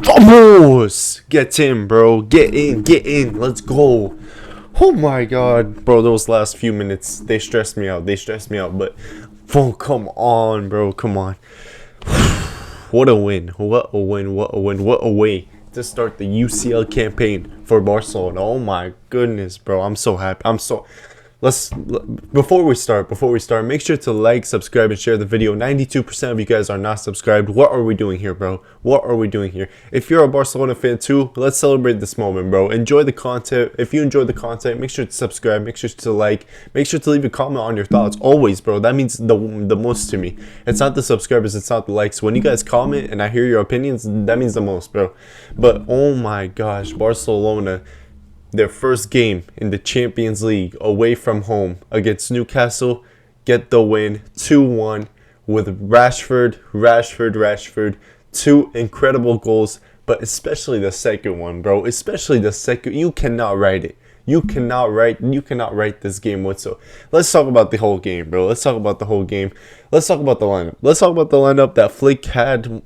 Vamos! Get in, bro. Get in. Let's go. Oh my god, bro, those last few minutes, they stressed me out. But, oh, come on, bro. Come on. What a win. What a way to start the UCL campaign for Barcelona. Oh my goodness, bro. I'm so happy. Before we start, make sure to like, subscribe, and share the video. 92% of you guys are not subscribed. What are we doing here, bro? What are we doing here? If you're a Barcelona fan too, let's celebrate this moment, bro. Enjoy the content. If you enjoy the content, make sure to subscribe, make sure to like, make sure to leave a comment on your thoughts. Always, bro. That means the most to me. It's not the subscribers, it's not the likes. When you guys comment and I hear your opinions, that means the most, bro. But oh my gosh, Barcelona, their first game in the Champions League away from home against Newcastle, get the win 2-1 with Rashford, two incredible goals, but especially the second one, bro. Especially the second, you cannot write it. You cannot write this game whatsoever. Let's talk about the whole game, bro. Let's talk about the lineup that Flick had.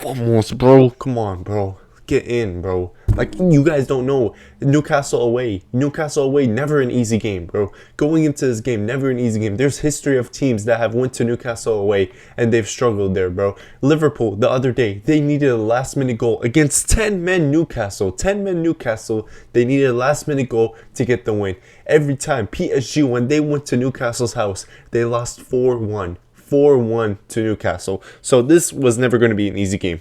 Almost, bro. Come on, bro. Get in, bro. Like, you guys don't know, Newcastle away, never an easy game, bro. Going into this game, never an easy game. There's history of teams that have went to Newcastle away and they've struggled there, bro. Liverpool, the other day, they needed a last-minute goal against 10-men Newcastle. They needed a last-minute goal to get the win. Every time, PSG, when they went to Newcastle's house, they lost 4-1 to Newcastle. So this was never going to be an easy game.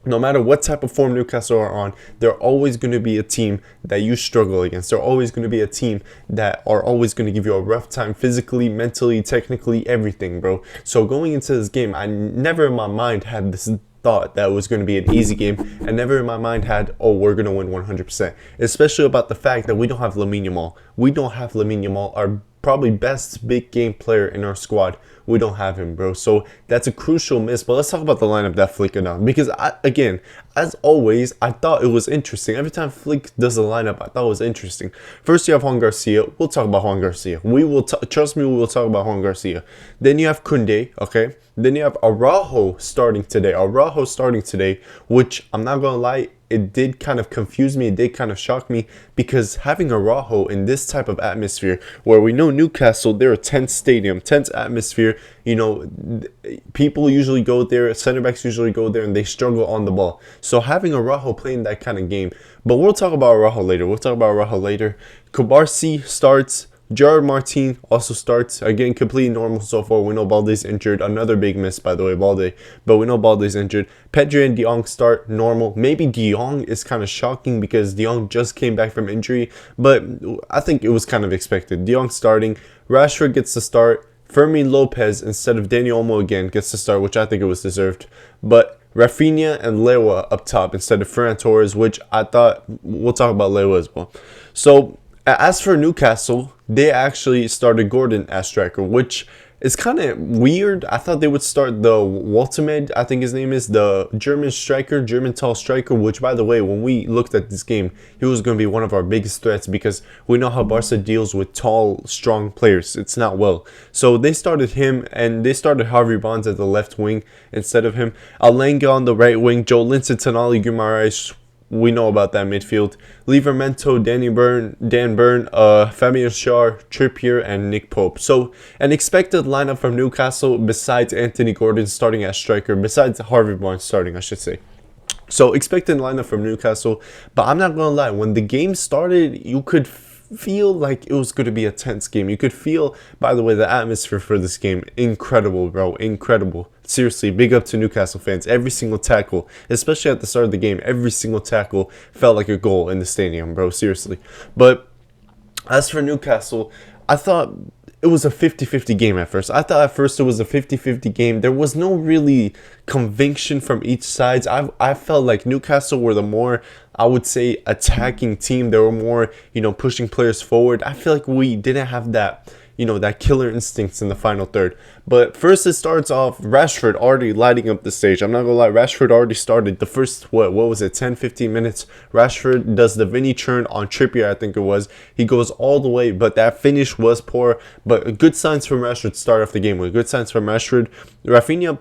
No matter what type of form Newcastle are on, they're always going to be a team that you struggle against. They're always going to be a team that are always going to give you a rough time physically, mentally, technically, everything, bro. So going into this game, I never in my mind had this thought that it was going to be an easy game. I never in my mind had, oh, we're going to win 100%. Especially about the fact that we don't have Lamine Yamal. Our probably best big game player in our squad. We don't have him, bro. So that's a crucial miss. But let's talk about the lineup that Flick announced. Because, again, as always, I thought it was interesting. Every time Flick does a lineup, I thought it was interesting. First, you have Juan Garcia. We'll talk about Juan Garcia. Trust me, we will talk about Juan Garcia. Then you have Koundé, okay? Then you have Araujo starting today, which I'm not going to lie, it did kind of confuse me. It did kind of shock me because having Araujo in this type of atmosphere where we know Newcastle, they're a tense stadium, tense atmosphere. You know, people usually go there, center backs usually go there and they struggle on the ball. So having Araujo playing that kind of game, but we'll talk about Araujo later. Kubarsi starts. Gerard Martin also starts, again, completely normal so far. We know Balde's injured. Another big miss, by the way, Balde. But we know Balde's injured. Pedri and De Jong start normal. Maybe De Jong is kind of shocking because De Jong just came back from injury. But I think it was kind of expected. De Jong starting. Rashford gets to start. Fermin Lopez instead of Dani Olmo again gets to start, which I think it was deserved. But Rafinha and Lewa up top instead of Ferran Torres, which I thought, we'll talk about Lewa as well. So, as for Newcastle, they actually started Gordon as striker, which is kind of weird. I thought they would start the Waltemed, I think his name is, the German tall striker, which, by the way, when we looked at this game, he was going to be one of our biggest threats because we know how Barca deals with tall, strong players. It's not well. So they started him, and they started Harvey Barnes at the left wing instead of him. Alenga on the right wing, Joe Linton, Tonali, Guimaraes. We know about that midfield. Livramento, Dan Burn, Fabian Schär, Trippier, and Nick Pope. So, an expected lineup from Newcastle besides Anthony Gordon starting as striker, besides Harvey Barnes starting, I should say. So, expected lineup from Newcastle. But I'm not going to lie, when the game started, you could feel like it was going to be a tense game. You could feel, by the way, the atmosphere for this game. Incredible, bro. Incredible. Seriously, big up to Newcastle fans. Every single tackle, especially at the start of the game, every single tackle felt like a goal in the stadium, bro. Seriously. But as for Newcastle, I thought it was a 50-50 game at first. I thought at first it was a 50-50 game. There was no really conviction from each side. I felt like Newcastle were the more, I would say, attacking team. They were more, pushing players forward. I feel like we didn't have that, that killer instincts in the final third. But first it starts off Rashford already lighting up the stage. I'm not gonna lie, Rashford already started the first, what was it, 10-15 minutes. Rashford does the Vinny churn on Trippier, I think it was. He goes all the way, but that finish was poor. But good signs from Rashford to start off the game with. Good signs from Rashford. Rafinha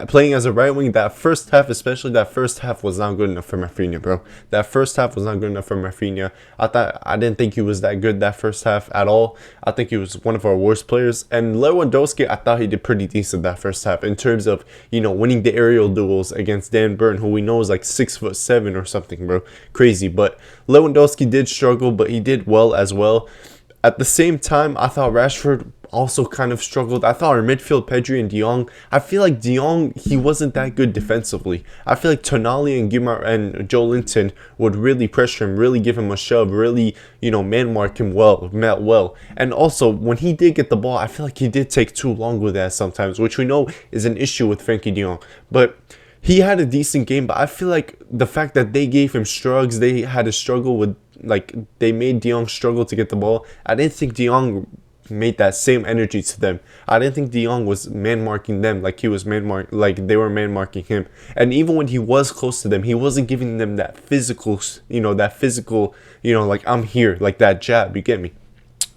playing as a right wing. That first half, especially that first half, was not good enough for Rafinha, bro. That first half was not good enough for Rafinha. I didn't think he was that good that first half at all. I think he was one of our worst players. And Lewandowski, I thought he did pretty decent that first half in terms of, you know, winning the aerial duels against Dan Burn, who we know is like 6'7" or something, bro. Crazy. But Lewandowski did struggle, but he did well as well. At the same time, I thought Rashford also kind of struggled. I thought our midfield, Pedri and De Jong, I feel like De Jong, he wasn't that good defensively. I feel like Tonali and Guimar and Joe Linton would really pressure him, really give him a shove, really, you know, man mark him well. And also, when he did get the ball, I feel like he did take too long with that sometimes, which we know is an issue with Frenkie De Jong. But he had a decent game, but I feel like the fact that they gave him struggles, they had to struggle with, like, they made De Jong struggle to get the ball. I didn't think De Jong made that same energy to them. I didn't think De Jong was man marking them like he was like they were man marking him. And even when he was close to them, he wasn't giving them that physical, you know, like I'm here, like that jab. You get me?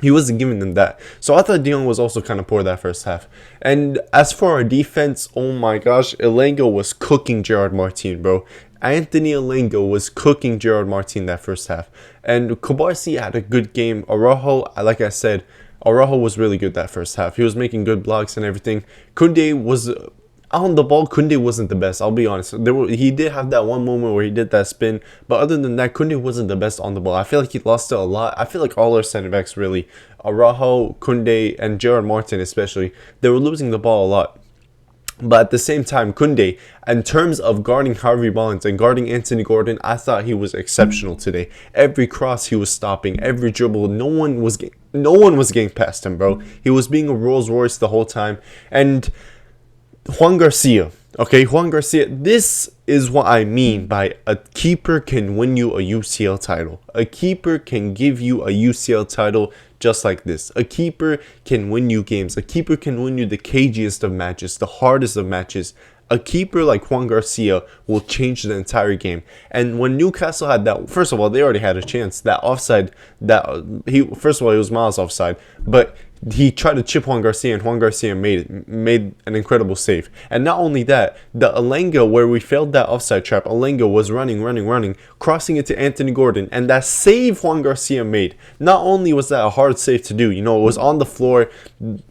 He wasn't giving them that. So I thought De Jong was also kind of poor that first half. And as for our defense, oh my gosh, Elengo was cooking Gerard Martin, bro. Anthony Elengo was cooking Gerard Martin that first half. And Kubarsi had a good game. Araujo, like I said, Araujo was really good that first half. He was making good blocks and everything. Koundé was on the ball. Koundé wasn't the best, I'll be honest. He did have that one moment where he did that spin, but other than that, Koundé wasn't the best on the ball. I feel like he lost it a lot. I feel like all our center backs really, Araujo, Koundé, and Gerard Martin especially, they were losing the ball a lot. But at the same time, Koundé, in terms of guarding Harvey Barnes and guarding Anthony Gordon, I thought he was exceptional today. Every cross he was stopping, every dribble, no one was getting past him, bro. He was being a Rolls Royce the whole time. And Juan Garcia, this is what I mean by a keeper can win you a UCL title. A keeper can give you a UCL title just like this. A keeper can win you games. A keeper can win you the cagiest of matches, the hardest of matches. A keeper like Juan Garcia will change the entire game. And when Newcastle had that, first of all, they already had a chance. That offside, first of all, it was miles offside, but he tried to chip Juan Garcia, and Juan Garcia made an incredible save. And not only that, the Elengo, where we failed that offside trap, Elengo was running, crossing it to Anthony Gordon, and that save Juan Garcia made, not only was that a hard save to do, you know, it was on the floor.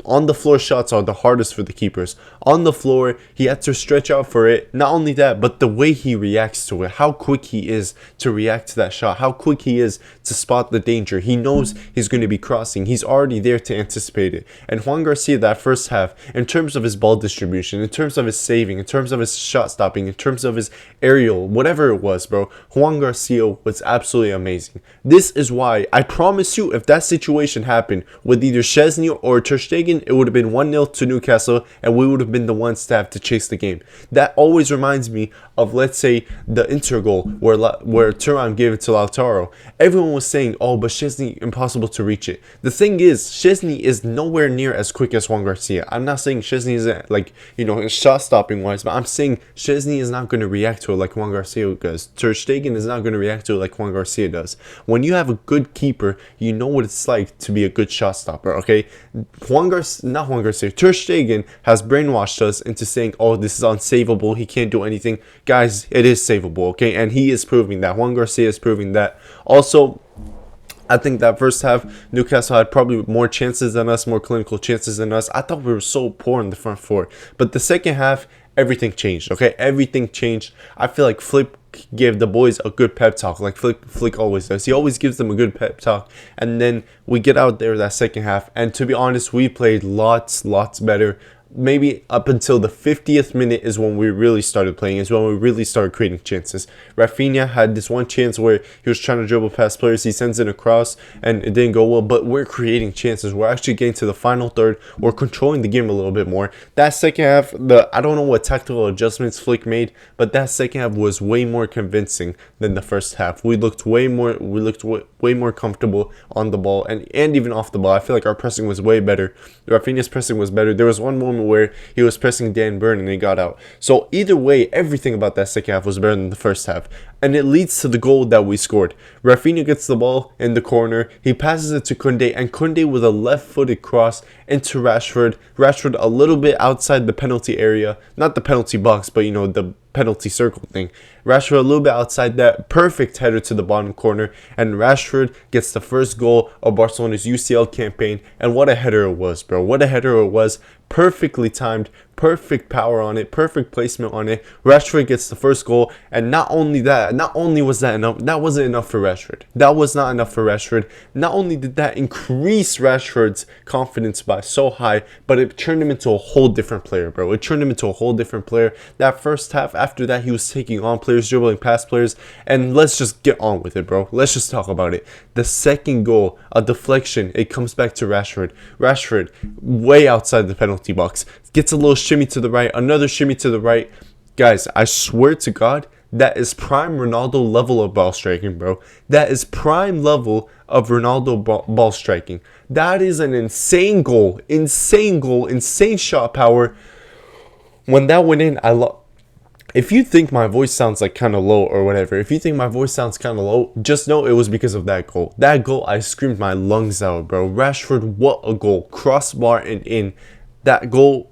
On the floor shots are the hardest for the keepers. On the floor, he had to stretch out for it. Not only that, but the way he reacts to it, how quick he is to react to that shot, how quick he is to spot the danger. He knows he's going to be crossing. He's already there to anticipate it. And Juan Garcia that first half, in terms of his ball distribution, in terms of his saving, in terms of his shot stopping, in terms of his aerial, whatever it was, bro, Juan Garcia was absolutely amazing. This is why I promise you, if that situation happened with either Szczesny or Ter Stegen, it would have been 1-0 to Newcastle, and we would have been the ones to have to chase the game. That always reminds me of, let's say, the Inter goal where Thuram gave it to Lautaro. Everyone was saying, oh, but Szczesny, impossible to reach it. The thing is, Szczesny is nowhere near as quick as Juan Garcia. I'm not saying Szczesny isn't, like, you know, shot stopping wise, but I'm saying Szczesny is not going to react to it like Juan Garcia does. Ter Stegen is not going to react to it like Juan Garcia does. When you have a good keeper, you know what it's like to be a good shot stopper, okay? Ter Stegen has brainwashed us into saying, oh, this is unsavable, he can't do anything. Guys, it is savable, okay? And he is proving that. Juan Garcia is proving that. Also, I think that first half, Newcastle had probably more chances than us, more clinical chances than us. I thought we were so poor in the front four. But the second half, everything changed, okay? Everything changed. I feel like Flick gave the boys a good pep talk, like Flick always does. He always gives them a good pep talk. And then we get out there that second half. And to be honest, we played lots better. Maybe up until the 50th minute is when we really started playing, is when we really started creating chances. Rafinha had this one chance where he was trying to dribble past players, he sends it across and it didn't go well, but we're creating chances. We're actually getting to the final third. We're controlling the game a little bit more. That second half, I don't know what tactical adjustments Flick made, but that second half was way more convincing than the first half. We looked way more comfortable on the ball and even off the ball. I feel like our pressing was way better. Rafinha's pressing was better. There was one moment moment where he was pressing Dan Burn and he got out. So either way, everything about that second half was better than the first half. And it leads to the goal that we scored. Rafinha gets the ball in the corner. He passes it to Koundé, and Koundé with a left-footed cross into Rashford. Rashford a little bit outside the penalty area. Not the penalty box, but, you know, the penalty circle thing. Rashford a little bit outside that. Perfect header to the bottom corner. And Rashford gets the first goal of Barcelona's UCL campaign. And what a header it was, bro. What a header it was. Perfectly timed. Perfect power on it, perfect placement on it. Rashford gets the first goal, and not only was that enough, that wasn't enough for Rashford. That was not enough for Rashford. Not only did that increase Rashford's confidence by so high, but it turned him into a whole different player, bro. It turned him into a whole different player. That first half, after that, he was taking on players, dribbling past players, and let's just get on with it, bro. Let's just talk about it. The second goal, a deflection, it comes back to Rashford. Rashford, way outside the penalty box, gets a little shimmy to the right, another shimmy to the right. Guys, I swear to God, that is prime Ronaldo level of ball striking, bro. That is prime level of Ronaldo ball striking. That is an insane goal, insane shot power. When that went in, if you think my voice sounds like kind of low or whatever, if you think my voice sounds kind of low, just know it was because of that goal. That goal, I screamed my lungs out, bro. Rashford, what a goal. Crossbar and in. That goal,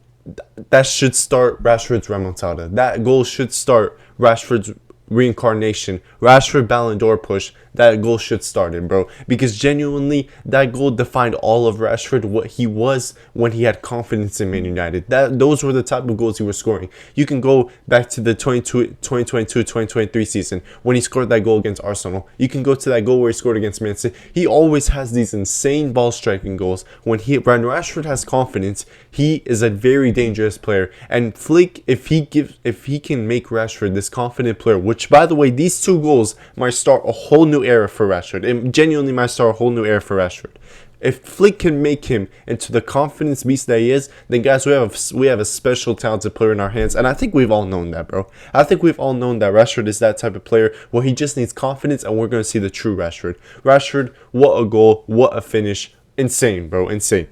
that should start Rashford's remontada. That goal should start Rashford's reincarnation. Rashford Ballon d'Or push. That goal should start it, bro. Because genuinely, that goal defined all of Rashford, what he was when he had confidence in Man United. Those were the type of goals he was scoring. You can go back to the 2022-2023 season when he scored that goal against Arsenal. You can go to that goal where he scored against Man City. He always has these insane ball striking goals. When Rashford has confidence, he is a very dangerous player. And Flick, if he can make Rashford this confident player, which by the way, these two goals might start a whole new era for Rashford. It genuinely might start a whole new era for Rashford. If Flick can make him into the confidence beast that he is, then guys, we have a special talented player in our hands, and I think we've all known that, bro. I think we've all known that Rashford is that type of player where he just needs confidence, and we're gonna see the true Rashford. Rashford, what a goal, what a finish, insane, bro, insane.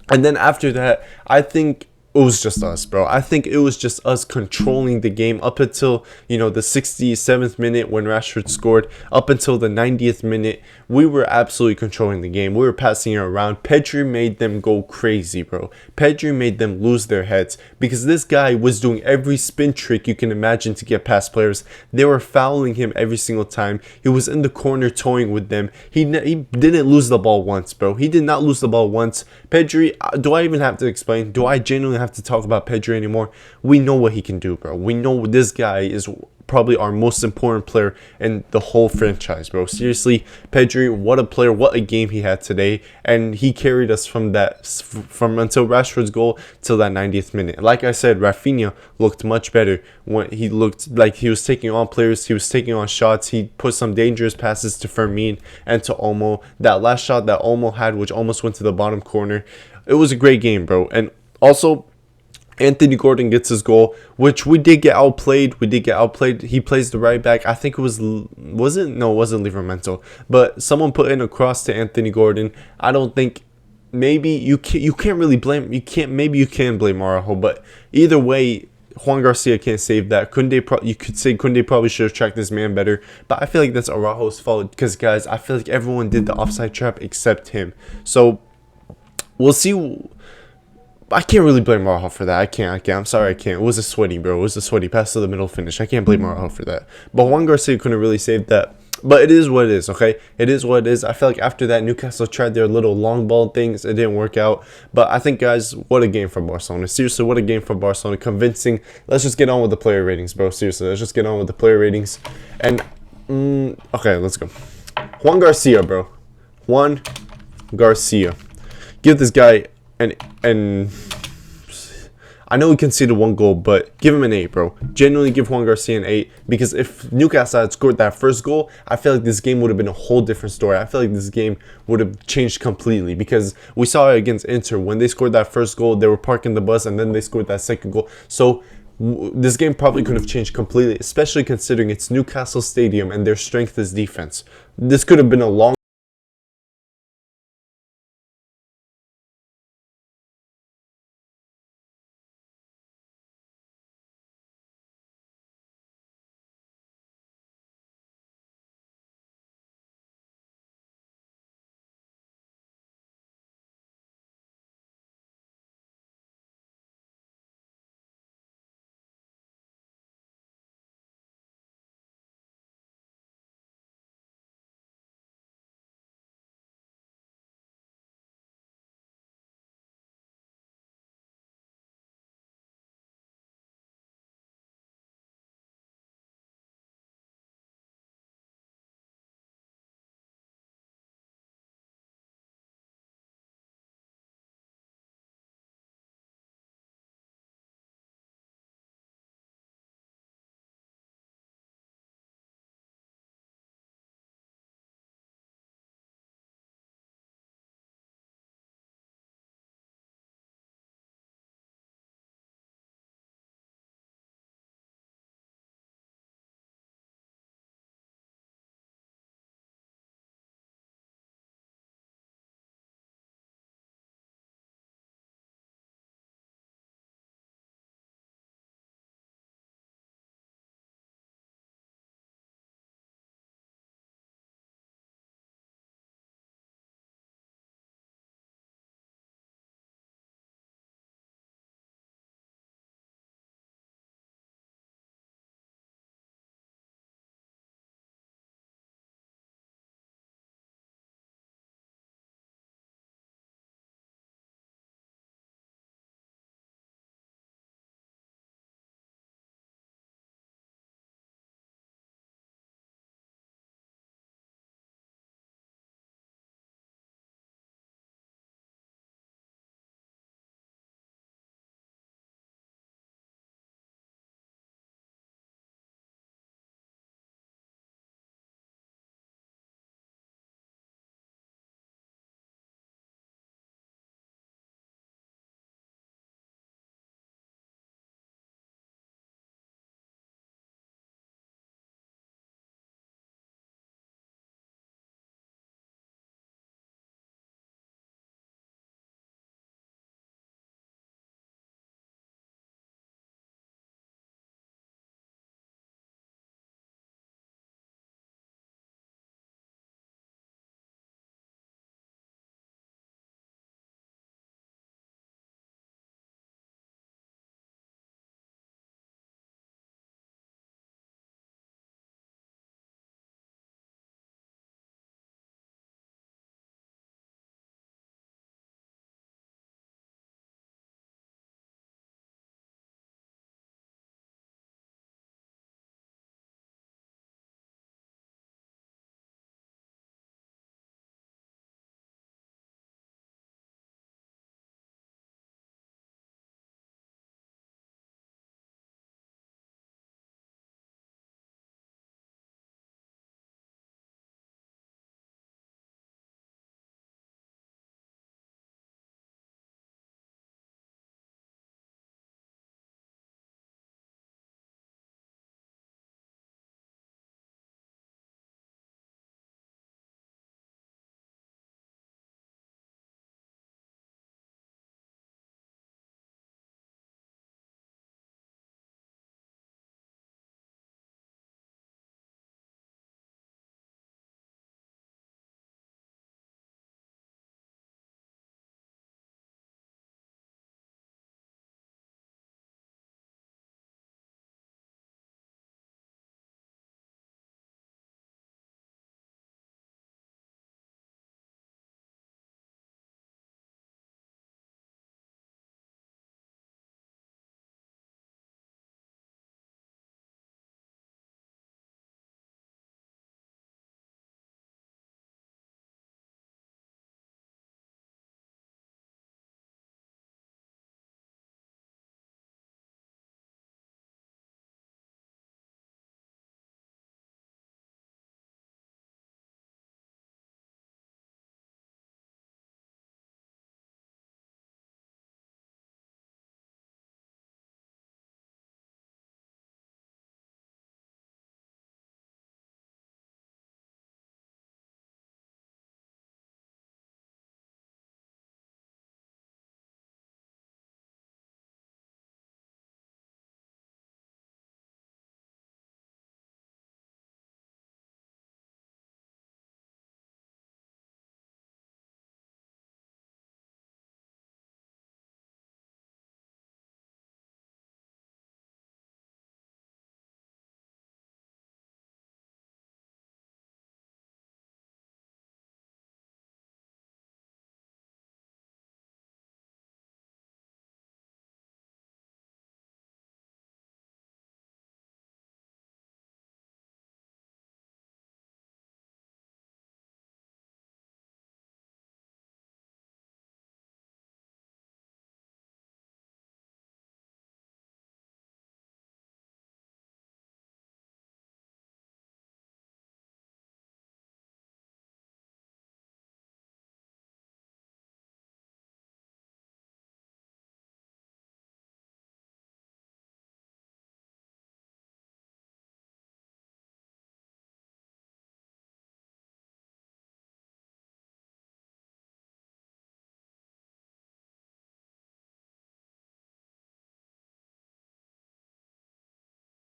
And then after that, I think it was just us, bro. I think it was just us controlling the game up until, you know, the 67th minute when Rashford scored. Up until the 90th minute, we were absolutely controlling the game. We were passing it around. Pedri made them go crazy, bro. Pedri made them lose their heads because this guy was doing every spin trick you can imagine to get past players. They were fouling him every single time. He was in the corner toying with them. He didn't lose the ball once, bro. He did not lose the ball once. Pedri, do I even have to explain? Do I genuinely have to talk about Pedri anymore? We know what he can do, bro. We know this guy is probably our most important player in the whole franchise, bro. Seriously, Pedri, what a player, what a game he had today, and he carried us from until Rashford's goal till that 90th minute. Like I said, Rafinha looked much better when he looked like he was taking on players, he was taking on shots, he put some dangerous passes to Fermin and to Olmo. That last shot that Olmo had, which almost went to the bottom corner, it was a great game, bro. And also, Anthony Gordon gets his goal, which we did get outplayed. He plays the right back. I think it wasn't Livramento, but someone put in a cross to Anthony Gordon. I don't think, maybe you can't really blame, maybe you can blame Araujo, but either way, Juan Garcia can't save that. You could say Koundé probably should have tracked this man better, but I feel like that's Araujo's fault because, guys, I feel like everyone did the offside trap except him. So we'll see. I can't really blame Araujo for that. I can't. I'm sorry, I can't. It was a sweaty, bro. It was a sweaty pass to the middle finish. I can't blame Araujo for that. But Juan Garcia couldn't really save that. But it is what it is, okay? It is what it is. I feel like after that, Newcastle tried their little long ball things. It didn't work out. But I think, guys, what a game for Barcelona. Seriously, what a game for Barcelona. Convincing. Let's just get on with the player ratings, bro. Seriously, let's just get on with the player ratings. And, okay, let's go. Juan Garcia, bro. Juan Garcia. Give this guy and I know he conceded one goal, but give him an 8, bro. Genuinely give Juan Garcia an 8, because if Newcastle had scored that first goal, I feel like this game would have been a whole different story. I feel like this game would have changed completely, because we saw it against Inter. When they scored that first goal, they were parking the bus, and then they scored that second goal. So this game probably could have changed completely, especially considering it's Newcastle Stadium and their strength is defense. This could have been a long